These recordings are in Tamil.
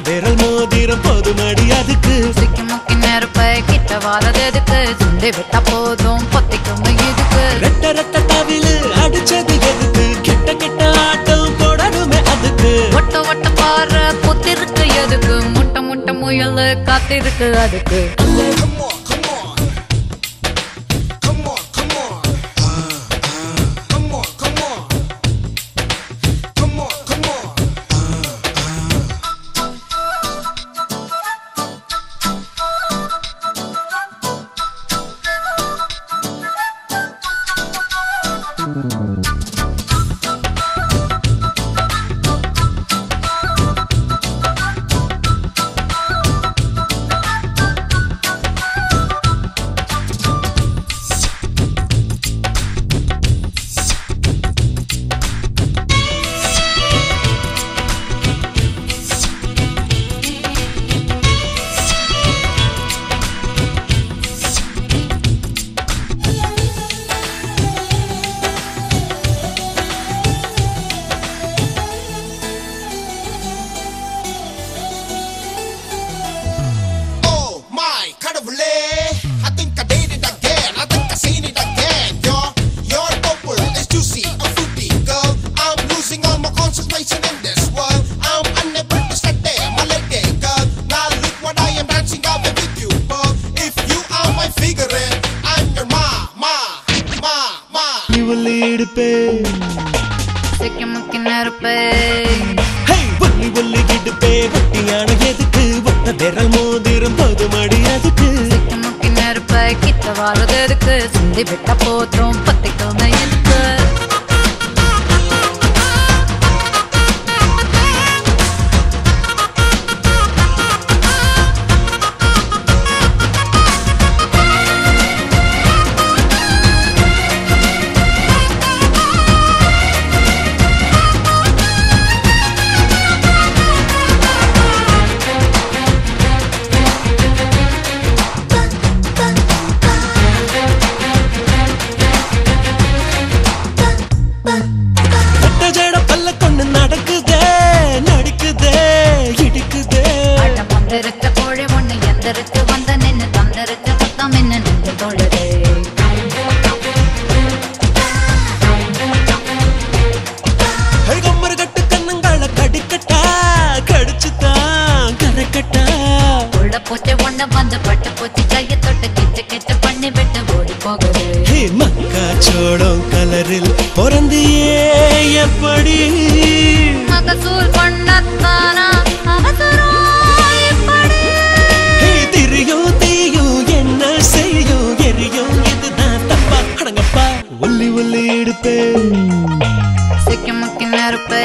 விரல் மோதிரம் போதுமடி அதுக்கு சிக்கி முக்கி நெருப்பை கிட்ட வாரது எதுக்கு சுண்டி விட்டா போதும் பொத்திக்கும் இதுக்கு ரெட்ட ரெட்ட தவிலு அடிச்சது எதுக்கு கிட்ட கிட்ட ஆட்டம் போடணுமே அதுக்கு ஒட்ட ஒட்ட பாரு புத்திருக்கு எதுக்கு முட்டை முட்டை முயல் காத்திருக்கு அதுக்கு சிக்கி முக்கி நெருப்பை ஒல்லி ஒல்லி இடுப்பே வட்டியான எதுக்கு ஒத்த விரல் மோதிரம் போதுமடி அதுக்கு சிக்கி முக்கி நெருப்பை கிட்ட வாரது எதுக்கு சுண்டி விட்டா போதும் பொத்திக்கும் இதுக்கு கோழி ஒண்ணு எந்திரிச்சு வந்த நின்று தந்திரிச்சு மொத்தம் என்ன நின்று தொழுது கம்மர் கட்டு கண்ணுங்கள கடிக்கட்டா கடிச்சுதான் கரைக்கட்டா உள்ள பூச்சி ஒண்ணு வந்து பட்டு பூச்சி கையை தொட்டு கிச்சு கிச்சு பண்ணி விட்டு ஓடி போகுது மக்கா சோளம் கலரில் பிறந்தியே எப்படி மகசூல் பண்ணத்தானா அவசரம் ஒல்லி ஒல்லி எடுப்பே சிக்கி முக்கி நெருப்பை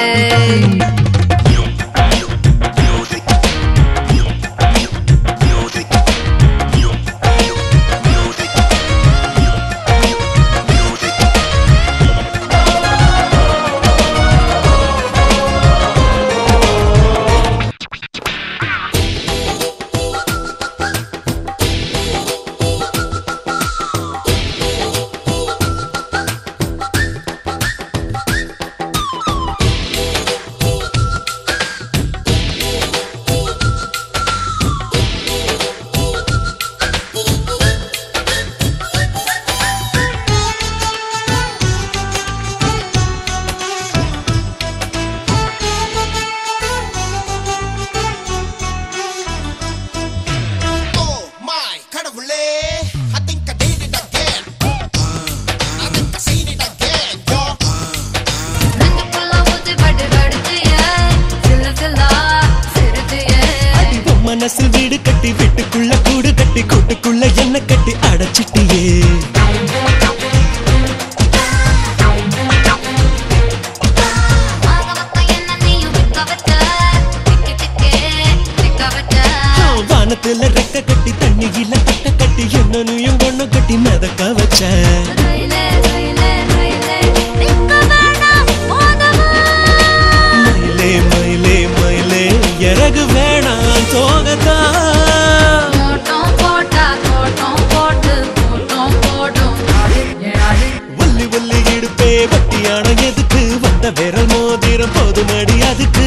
மனசில் வீடு கட்டி வீட்டுக்குள்ள கூடு கட்டி கூட்டுக்குள்ள என்ன கட்டி அடைச்சிட்டியே என்ன நீயும் ஒட்டியான எதுக்கு வந்த விரல் மோதிரம் போதுமடி அதுக்கு